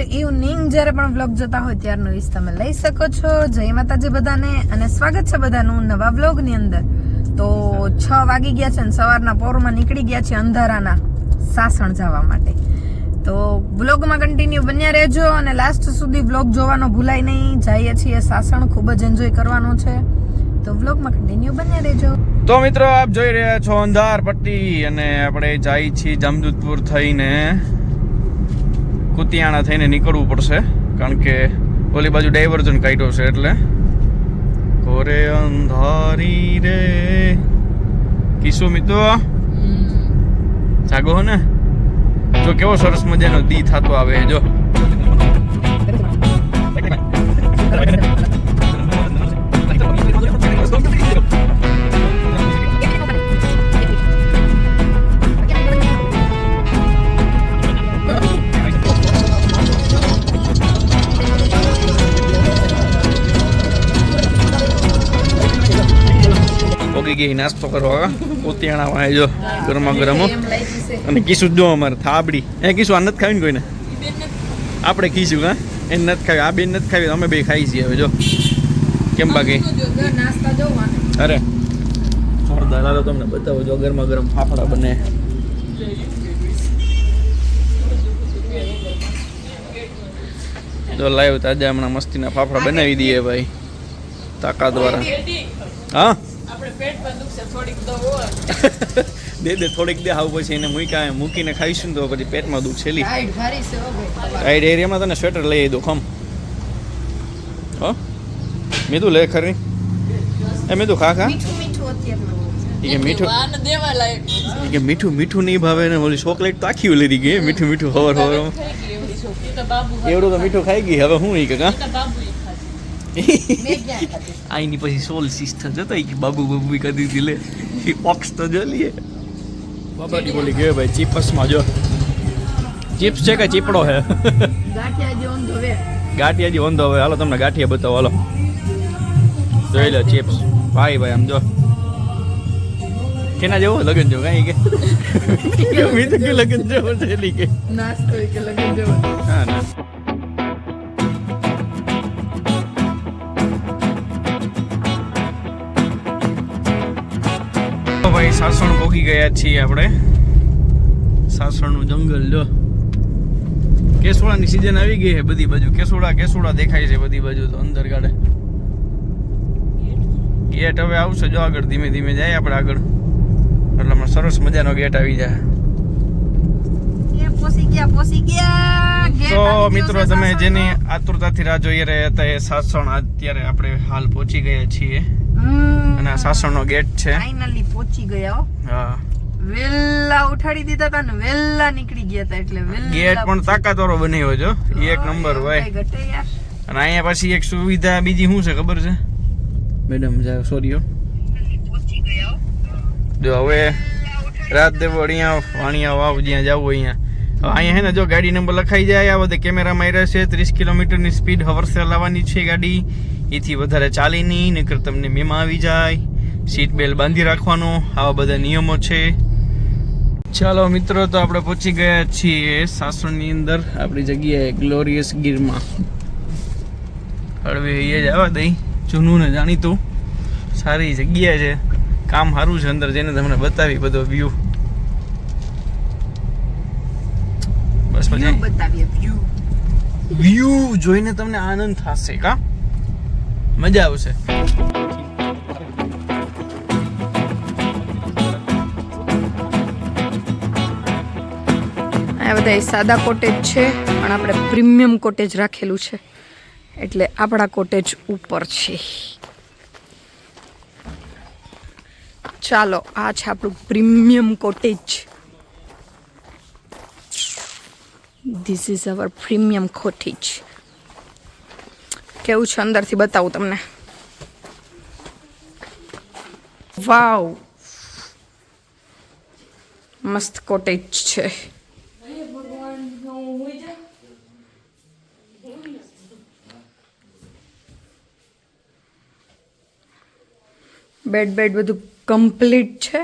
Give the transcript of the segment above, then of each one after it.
Good evening. જ્યારે પણ vlog જોતા હોય ત્યારનો વિશ તમે લઈ શકો છો. જય માતાજી બધાને અને સ્વાગત છે બધાનું નવા વ્લોગની અંદર. તો 6 વાગી ગયા છે અને સવારના પોરમાં નીકળી ગયા છે અંધારાના સાસણ જવા માટે. તો વ્લોગમાં કન્ટિન્યુ બન્યા રહેજો અને લાસ્ટ સુધી વ્લોગ જોવાનો ભૂલાય નહીં. જઈએ છીએ સાસણ, ખૂબ જ એન્જોય કરવાનો છે. તો વ્લોગમાં કન્ટિન્યુ બન્યા રહેજો. તો મિત્રો આપ જોઈ રહ્યા છો અંધાર પટ્ટી અને આપણે જઈએ છીએ જામજોધપુર થઈને કુતિયાણા થઈને નીકળવું પડશે, કારણ કે ઓલી બાજુ ડાયવર્ઝન કાઢ્યો છે. એટલે કોરે અંધારી રે કિશો મિત્રો જાગો ને, જો કેવો સરસ મજાનો દી થતો આવે. જો ગઈ નાસ્તો કરવા ઉતિયાણા જો ગરમા ગરમ. અને કીશું જો અમારે થાબડી એ કીશું આ નથી ખાવી ને કોઈને, આપણે કીશું હા એને નથી ખાવી, આ બેન નથી ખાવી, અમે બે ખાઈ છીએ. હવે જો કેમ બાકી અરે જોરદાર. હાલો તમને બતાવો, જો ગરમા ગરમ ફાફડા બને. જો લાઈવ તાજા હમણાં મસ્તીના ફાફડા બનાવી દઈએ ભાઈ તાકાત દ્વારા. હા દે થોડીક દે આવું, પછી એને મૂકીને ખાઈશું તો પછી પેટમાં દુખ છેલી. રાઈડ એરિયામાં તને સ્વેટર લઈ દો ખમ. હો મીઠું લે ખરી એ મીઠું ખા મીઠું મીઠું નહીં ભાવે ને. ઓલી ચોકલેટ તો આખી લઈ ગઈ મીઠું મીઠું ખબર એવડું તો મીઠું ખાઈ ગઈ. હવે હું કા આઈની પછી સોલ સિસ્ટર જતો બાબુ બાબુ કદી દિલે બોક્સ તો જો લીએ. બાબાજી બોલી ગયો ભાઈ ચીપસમાં જો ચિપ્સ છે કે ચીપડો હે. ગાંઠિયાજી ઓન ધો. હવે હાલો તમને ગાંઠિયા બતાવો. હાલો જોઈ લો ચિપ્સ ભાઈ ભાઈ. આમ જો કેના જેવો લગન જેવો કઈ કે મી તો કે લગન જેવો છે લી કે નાસ્તો કે લગન જેવો. હા ના ભાઈ સાસણ પહોંચી ગયા છીએ આપણે. સાસણનું જંગલ જો કેસોડાની સીઝન આવી ગઈ છે બધી બાજુ. કેસોડા દેખાય છે બધી બાજુ. તો અંદર ગાડે ગેટ હવે આવશે જો આગળ ધીમે ધીમે જાય આપણે આગળ. એટલે સરસ મજાનો ગેટ આવી જાય. તો મિત્રો તમે જેની આતુરતાથી રાહ જોઈ રહ્યા હતા એ સાસણ અત્યારે આપણે હાલ પહોંચી ગયા છીએ. અને આ સાસણનો ગેટ છે. ફાઇનલી પહોંચી ગયા. હા વેલા ઉઠાડી દીધા હતા ને વેલા નીકળી ગયા હતા. એટલે ગેટ પણ તાકાતવાળો બનાવ્યો જો, એક નંબર હોય. અને અહીંયા પાછી એક સુવિધા બીજી શું છે ખબર છે મેડમ? સોરી જો હવે રાત દેવો અહીંયા વાણિયા વાવ જ્યાં જવું અહીંયા હે ને જો ગાડી નંબર લખાઈ જાય. આ બધે કેમેરા માર્યા છે. 30 કિલોમીટરની સ્પીડ હવરસે લાવવાની છે ગાડી. એથી વધારે ચાલી નહીં, નકર તમને મેમાં આવી જાય. સીટ બેલ્ટ બાંધી રાખવાનો, આવા બધા નિયમો છે. ચાલો મિત્રો, તો આપણે પહોંચી ગયા છીએ સાસણની અંદર આપણી જગ્યાએ ગ્લોરિયસ ગીરમાં. હળવે એ જ આવવા દઈ. જૂનું ને જાણીતું સારી જગ્યા છે, કામ સારું છે અંદર જઈને તમને બતાવી બધો વ્યૂ. બસ પછી વ્યૂ જોઈને તમને આનંદ થશે, કા મજા આવશે. આ બધા સાદા કોટેજ છે પણ આપણે પ્રીમિયમ કોટેજ રાખેલું છે એટલે આપણા કોટેજ ઉપર છે. ચાલો આ છે આપણું premium cottage. This is our premium cottage. કેવું છે અંદરથી બતાવું તમને. વાવ મસ્ત કોટેજ છે. બેડ બધું કમ્પ્લીટ છે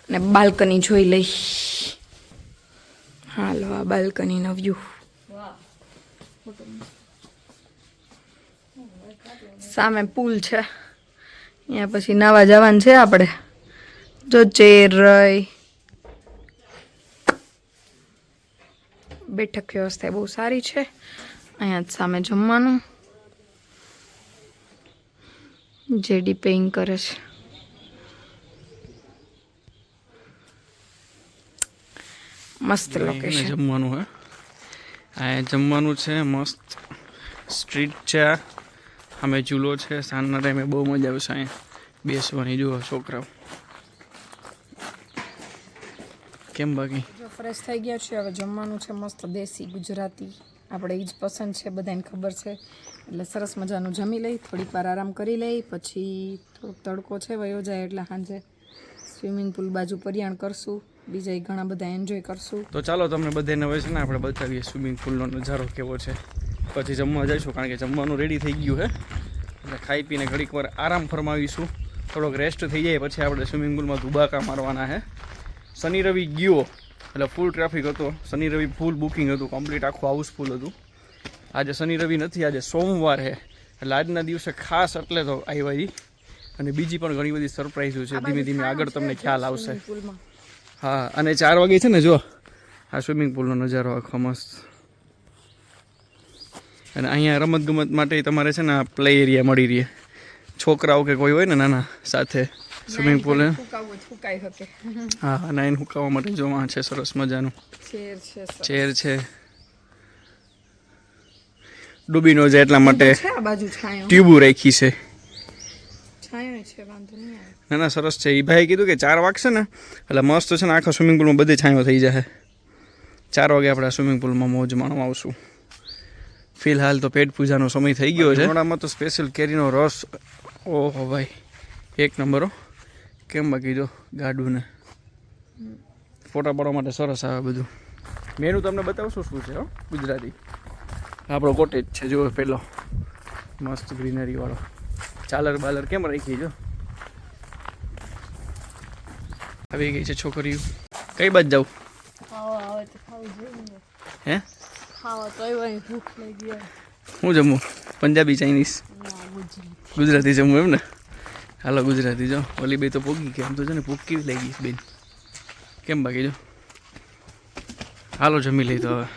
અને બાલ્કની જોઈ લઈ. હાલો આ બાલ્કનીનો વ્યૂ. સામે પુલ છે, અહીંયા પછી નાવા જવાનું છે આપણે. જો ચેર રહી, બેઠક વ્યવસ્થા બહુ સારી છે. અહીંયા જ સામે જમવાનું. જેડી પેઇંગ કરે છે. મસ્ત લોકેશન. જમવાનું હે, આ જમવાનું છે મસ્ત. સ્ટ્રીટ છે, અમે ચૂલો છે. સાંજના ટાઈમે બહુ મજા આવશે અહીંયા બેસવાની. જુઓ છોકરાઓ કેમ બાકી. જો ફ્રેશ થઈ ગયા છે, હવે જમવાનું છે મસ્ત દેશી ગુજરાતી. આપણે એ જ પસંદ છે, બધાને ખબર છે. એટલે સરસ મજાનું જમી લઈ, થોડીક વાર આરામ કરી લઈ, પછી થોડોક તડકો છે વયો જાય એટલે સાંજે સ્વિમિંગ પુલ બાજુ પર્યાણ કરશું. બીજા ઘણા બધા એન્જોય કરશું. તો ચાલો તમને બધાને હવે છે ને આપણે બતાવીએ સ્વિમિંગ પુલનો નજારો કેવો છે. પછી જમવા જઈશું, કારણ કે જમવાનું રેડી થઈ ગયું છે. એટલે ખાઈ પીને ઘડીક વાર આરામ ફરમાવીશું. થોડોક રેસ્ટ થઈ જાય પછી આપણે સ્વિમિંગ પુલમાં ધુબાકા મારવાના છે. શનિ રવિ ગયો એટલે ફૂલ ટ્રાફિક હતો. શનિ રવિ ફૂલ બુકિંગ હતું, કમ્પ્લીટ આખું હાઉસફુલ હતું. આજે શનિ રવિ નથી, આજે સોમવાર છે. એટલે આજના દિવસે ખાસ એટલે તો આવ્યા. અને બીજી પણ ઘણી બધી સરપ્રાઈઝો છે, ધીમે ધીમે આગળ તમને ખ્યાલ આવશે. હા, અને 4 વાગે છે ને, જો આ સ્વિમિંગ પુલનો નજારો આખો મસ્ત. અને અહીંયા રમતગમત માટે તમારે છે ને આ પ્લે એરિયા મળી રહે. છોકરાઓ કે કોઈ હોય ને નાના સાથે સ્વિમિંગ પુલ. હા, અને એને હુકાવવા માટે જો આ છે સરસ મજાનું ચેર છે. ડૂબી ન જાય એટલા માટે ટ્યુબો રાખી છે. ના ના, સરસ છે. એ ભાઈ કીધું કે 4 વાગશે ને એટલે મસ્ત છે ને આખા સ્વિમિંગ પુલમાં બધે છાંયો થઈ જાય. 4 વાગે આપણે સ્વિમિંગ પુલમાં મોજ માણવા આવશું. ફિલહાલ તો પેટ પૂજાનો સમય થઈ ગયો છે. ઘોડામાં તો સ્પેશિયલ કેરીનો રસ, ઓહો ભાઈ એક નંબર. કેમ બાકી જો ગાડું ને ફોટા પાડવા માટે સરસ આવે બધું. મેનુ તમને બતાવશું શું છે ગુજરાતી. આપણો કોટેજ છે જો પેલો મસ્ત ગ્રીનરી વાળો. ચાલર બાલર કેમ રાખી જો. આવી ગઈ છે છોકરીઓ. કઈ બાજુ જાવ? હે હું જમું? પંજાબી, ચાઇનીઝ, ગુજરાતી જમવું એમ ને? હાલો ગુજરાતી. જો ઓલી બે તો પોગી કે આમ તો છે ને પોગ કેવી લાગી બેન. કેમ બાકી જો હાલો જમી લઈ. તો હવે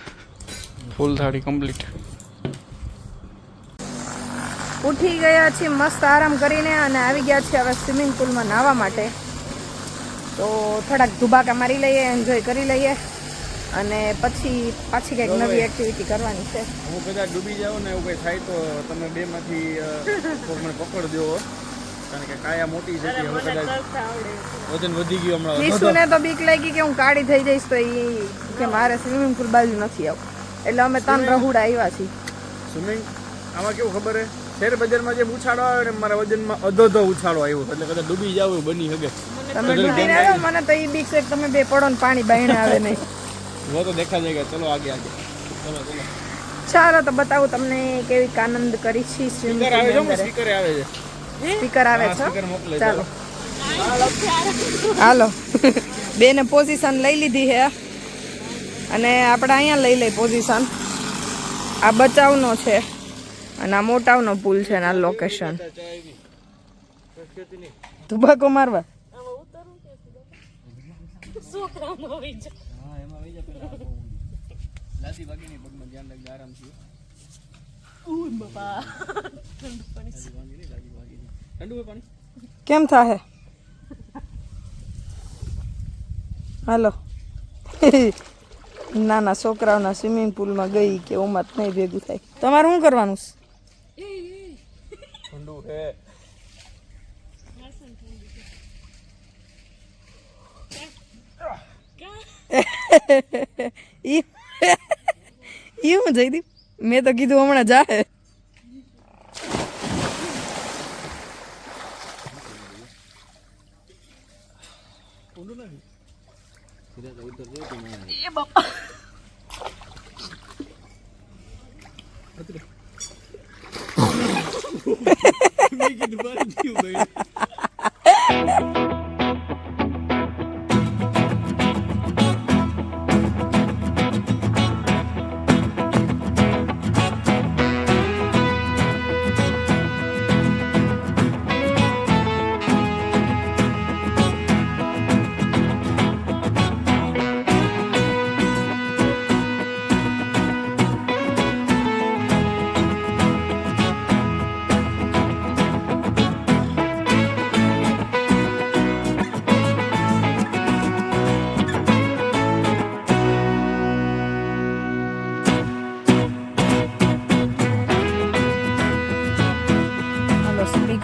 ફૂલ થાળી કમ્પ્લીટ. ઉઠી ગયા છીએ મસ્ત આરામ કરીને અને આવી ગયા છીએ હવે સ્વિમિંગ પુલમાં નાહવા માટે. તો થોડાક ધુબાકા મારી લઈએ, એન્જોય કરી લઈએ અને પછી પાછી કંઈક નવી એક્ટિવિટી કરવાની છે. હું કદાચ ડૂબી જાઉં ને એવું કંઈ થાય તો તમે બેમાંથી મને પકડજો, કારણ કે કાયા મોટી છે. હવે કદાચ વજન વધી ગયું હમણાં. વિશુને તો બીક લાગી કે હું કાળી થઈ જઈશ તો એ કે મારે સ્વિમિંગ પુલ બાજુ નથી આવું. એટલે અમે 3 રहुડા આવ્યા છીએ. સ્વિમિંગ આમાં કેવું ખબર હે, શેર બજારમાં જે ઉછાળો આવે ને મારા વજનમાં અધો ઉછાળો આવ્યો, એટલે કદાચ ડૂબી જાવ એવું બની શકે. તમે ડૂબી ના જાવ, મને તો એ બીક છે કે તમે બે પડો ને પાણી બાયણે આવે નહીં. वो तो देखा जाएगा. चलो आगे आगे. चलो चलो. ચાલો તો બતાવું તમને કેવી આનંદ કરી છે સ્વિમિંગ પુલ ની અંદર. સ્પીકર આવે છે. સ્પીકર આવે છે. સ્પીકર મોકલે. ચાલો હાલો. બેને પોઝિશન લઈ લીધી છે અને આપણે અહીંયા લઈ લઈ પોઝિશન. આ બચાવનો છે અને આ મોટાવનો પુલ છે ને આ લોકેશન. ધુબાકો મારવા લાતી બાગીની પગમાં ધ્યાન રાખજો આરામથી. ઠંડુ પાણી કેમ થાય? હાલો. નાના છોકરાઓના સ્વિમિંગ પુલમાં ગઈ કે ઉમત નહીં ભેગું થાય. તમારે શું કરવાનું છે? ઠંડુ હે. હું જયદીપ, મેં તો કીધું હમણાં જાહે.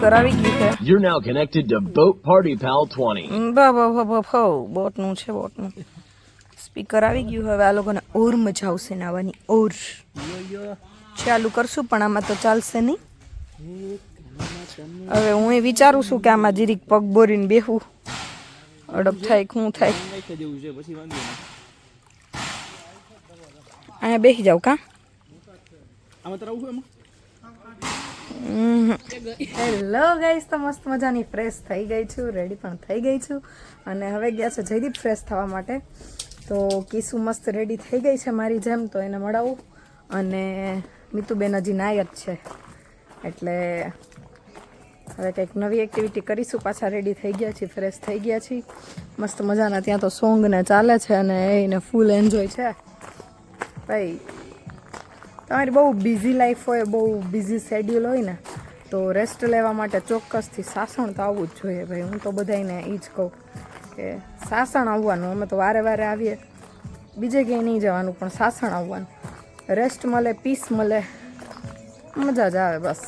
સ્પીકર આવી ગયું છે. You're now connected to Boat Party Pal 20. બોટનું છે બોટનું સ્પીકર આવી ગયું. હવે આ લોકોને ઓર મજા આવશે નાવાની. ઓર ચાલુ કરશું પણ આમાં તો ચાલશે નહીં. હવે હું એ વિચારું છું કે આમાં જીરીક પગ બોરીને બેહું. અડપ થાય શું થાય. અહીંયા બેસી જાવ કા. હેલો ગાઈસ, તો મસ્ત મજાની ફ્રેશ થઈ ગઈ છું, રેડી પણ થઈ ગઈ છું અને હવે ગયા છે જયદીપ ફ્રેશ થવા માટે. તો કીસુ મસ્ત રેડી થઈ ગઈ છે મારી જેમ, તો એને મળાવું. અને મીતુબેન હજી નાય જ છે એટલે હવે કંઈક નવી એક્ટિવિટી કરીશું. પાછા રેડી થઈ ગયા છીએ, ફ્રેશ થઈ ગયા છીએ મસ્ત મજાના. ત્યાં તો સોંગ ને ચાલે છે અને એને ફૂલ એન્જોય છે. ભાઈ તમારી બહુ બિઝી લાઈફ હોય, બહુ બિઝી શેડ્યુલ હોય ને, તો રેસ્ટ લેવા માટે ચોક્કસથી સાસણ તો આવવું જ જોઈએ ભાઈ. હું તો બધાને એ જ કહું કે સાસણ આવવાનું. અમે તો વારે વારે આવીએ, બીજે ક્યાંય નહીં જવાનું, પણ સાસણ આવવાનું. રેસ્ટ મળે, પીસ મળે, મજા જ આવે બસ.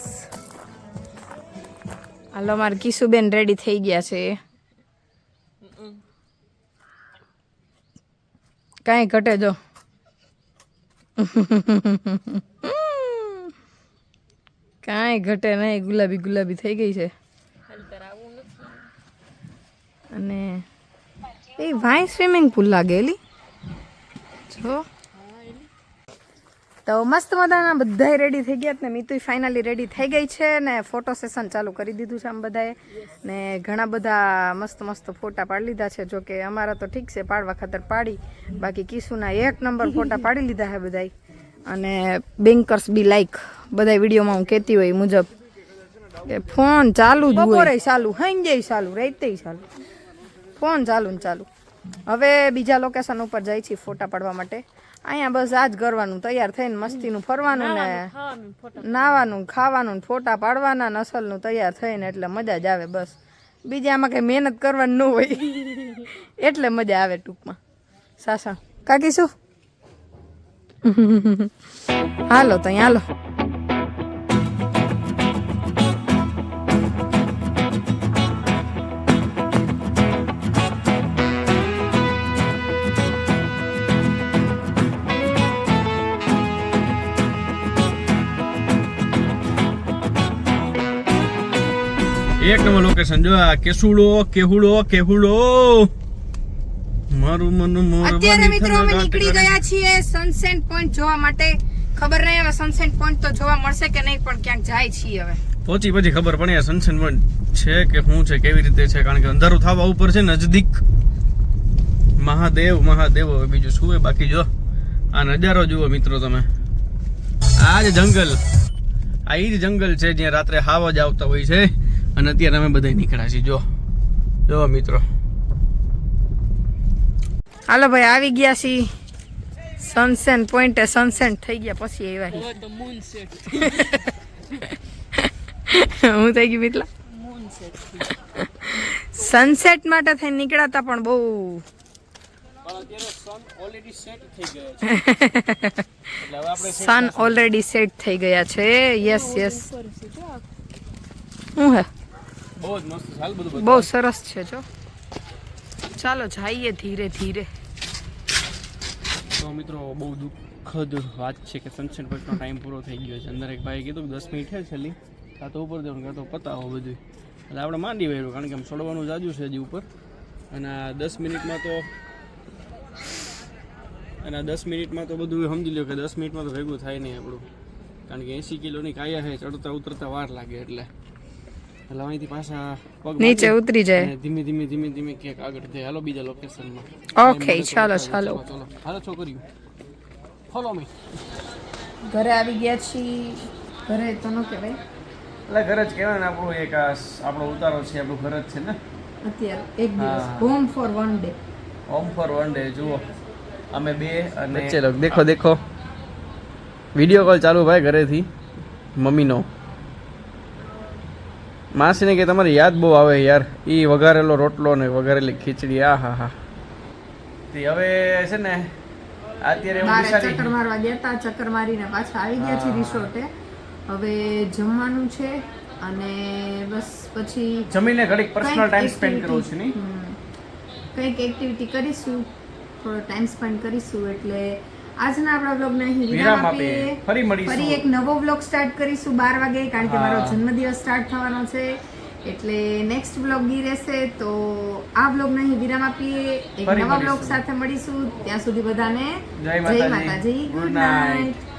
હાલો, મારે કિશુબેન રેડી થઈ ગયા છે. કાંઈ ઘટે જો. કાંઈ ઘટે નહીં, ગુલાબી ગુલાબી થઈ ગઈ છે. અને એ વાય સ્વિમિંગ પુલ લાગેલી જો. તો મસ્ત મજાના બધાય રેડી થઈ ગયા ને મીતુ ફાઇનલી રેડી થઈ ગઈ છે ને ફોટો સેશન ચાલુ કરી દીધું છે આમ બધાએ. ને ઘણા બધા મસ્ત મસ્ત ફોટા પાડી લીધા છે. જો કે અમારા તો ઠીક છે, પાડવા ખાતર પાડી, બાકી કિશુના 1 નંબર ફોટા પાડી લીધા છે બધાય. અને બેન્કર્સ બી લાઈક બધા વિડીયોમાં હું કહેતી હોય મુજબ કે ફોન ચાલુ જ હોય, બપોરે ચાલુ, હાંજે ચાલુ, રાતે ચાલુ, ફોન ચાલુ ને ચાલુ. હવે બીજા લોકેશન ઉપર જાય છે ફોટા પાડવા માટે. અહીંયા બસ આ જ કરવાનું, તૈયાર થઈને મસ્તીનું ફરવાનું ને નાવાનું, ખાવાનું ને ફોટા પાડવાના નસલનું તૈયાર થઈને, એટલે મજા જ આવે બસ. બીજા આમાં કંઈ મહેનત કરવાની ન હોય એટલે મજા આવે ટૂંકમાં. સાસણ કાકી શું હાલો તો અહીંયા હાલો. એક નંબર લોકેશન જો. આ કેસુડો કેહુડો મારું મન મોર. અત્યારે મિત્રો અમે નીકળી ગયા છીએ સનસેટ પોઈન્ટ જોવા માટે. ખબર નહીં હવે સનસેટ પોઈન્ટ તો જોવા મળશે કે નહીં, પણ ક્યાંક જાય છીએ હવે. પછી ખબર પડે આ સનસેટ પોઈન્ટ છે કે શું છે, કેવી રીતે છે. કારણ કે અંધારું થવા ઉપર છે નજદીક. મહાદેવ હવે બીજું શું હોય. બાકી જો આ નજારો જુઓ મિત્રો તમે. આ જ જંગલ, આ ઈ જ જંગલ છે જ્યાં રાત્રે હાવ જ આવતા હોય છે. અને અત્યારે અમે બધા નીકળ્યા છીએ. જો મિત્રો. હાલો ભાઈ, આવી ગયા છીએ સનસેટ પોઈન્ટે. સનસેટ થઈ ગયા પછી આવ્યા હું થઈ ગઈ મિતલા. સનસેટ માટે થઈને નીકળ્યા હતા પણ બહુ સન ઓલરેડી સેટ થઈ ગયા છે. યસ હું હે બહુ સરસ છે. જો ચાલો જઈએ ધીરે ધીરે. તો મિત્રો બહુ દુઃખદ વાત છે કે સનસેટ પોઈન્ટનો ટાઈમ પૂરો થઈ ગયો છે. અંદર એક ભાઈ કીધું કે 10 મિનિટ છે છેલ્લી, કાં તો ઉપર જવાનું કાં તો પતાવો બધું. એટલે આપણે માંડી વાળું, કારણ કે આમ ચડવાનું જાજુ છે હજી ઉપર. અને આ 10 મિનિટમાં તો બધું સમજી લો કે 10 મિનિટમાં તો ભેગું થાય નહીં આપણું. કારણ કે 80 કિલોની કાયા છે, ચડતા ઉતરતા વાર લાગે. એટલે અહીંથી પાછા પગ નીચે ઉતરી જાય, ધીમે ધીમે ક્યાંક આગળ જાય. હાલો બીજા લોકેશનમાં. ઓકે ચાલો હાલો છોકરીઓ ફોલો મી. ઘરે આવી ગયા છીએ. ઘરે તો ન કહેવાય, એટલે ઘર જ કહેવાય ને. આપણું એક આપણો ઉતારો છે, આપણું ઘર જ છે ને અત્યારે. એક દિવસ હોમ ફોર વન ડે. જુઓ અમે બે અને દેખો વિડીયો કોલ ચાલુ ભાઈ ઘરેથી મમ્મીનો. માસીને કે તમારી યાદ બહુ આવે યાર, એ વઘારેલો રોટલો ને વઘારેલી ખીચડી. આ હા તે હવે છે ને અત્યારે ચક્કર મારવા ગયા હતા, ચક્કર મારીને પાછા આવી ગયા છે રિસોર્ટે. હવે જમવાનું છે અને બસ પછી જમીને ઘડીક પર્સનલ કંઈક ટાઈમ સ્પેન્ડ કરવો છે activity, નહીં કંઈક એક્ટિવિટી કરીશું, થોડો ટાઈમ સ્પેન્ડ કરીશું. એટલે આજના આપણા વ્લોગને અહીં વિરામ આપીએ. ફરી મળીશું. ફરી એક નવો વ્લોગ સ્ટાર્ટ કરીશું 12 વાગે, કારણ કે મારો હા. જન્મદિવસ સ્ટાર્ટ થવાનો છે. એટલે નેક્સ્ટ વ્લોગ ઈ રહેશે. તો આ વ્લોગને અહીં વિરામ આપીએ. એક ફરી નવા વ્લોગ મળીશું. સાથે મળીશું. ત્યાં સુધી બધાને જય જય માતાજી. માતાજી, Good ગુડ night. નાઇટ.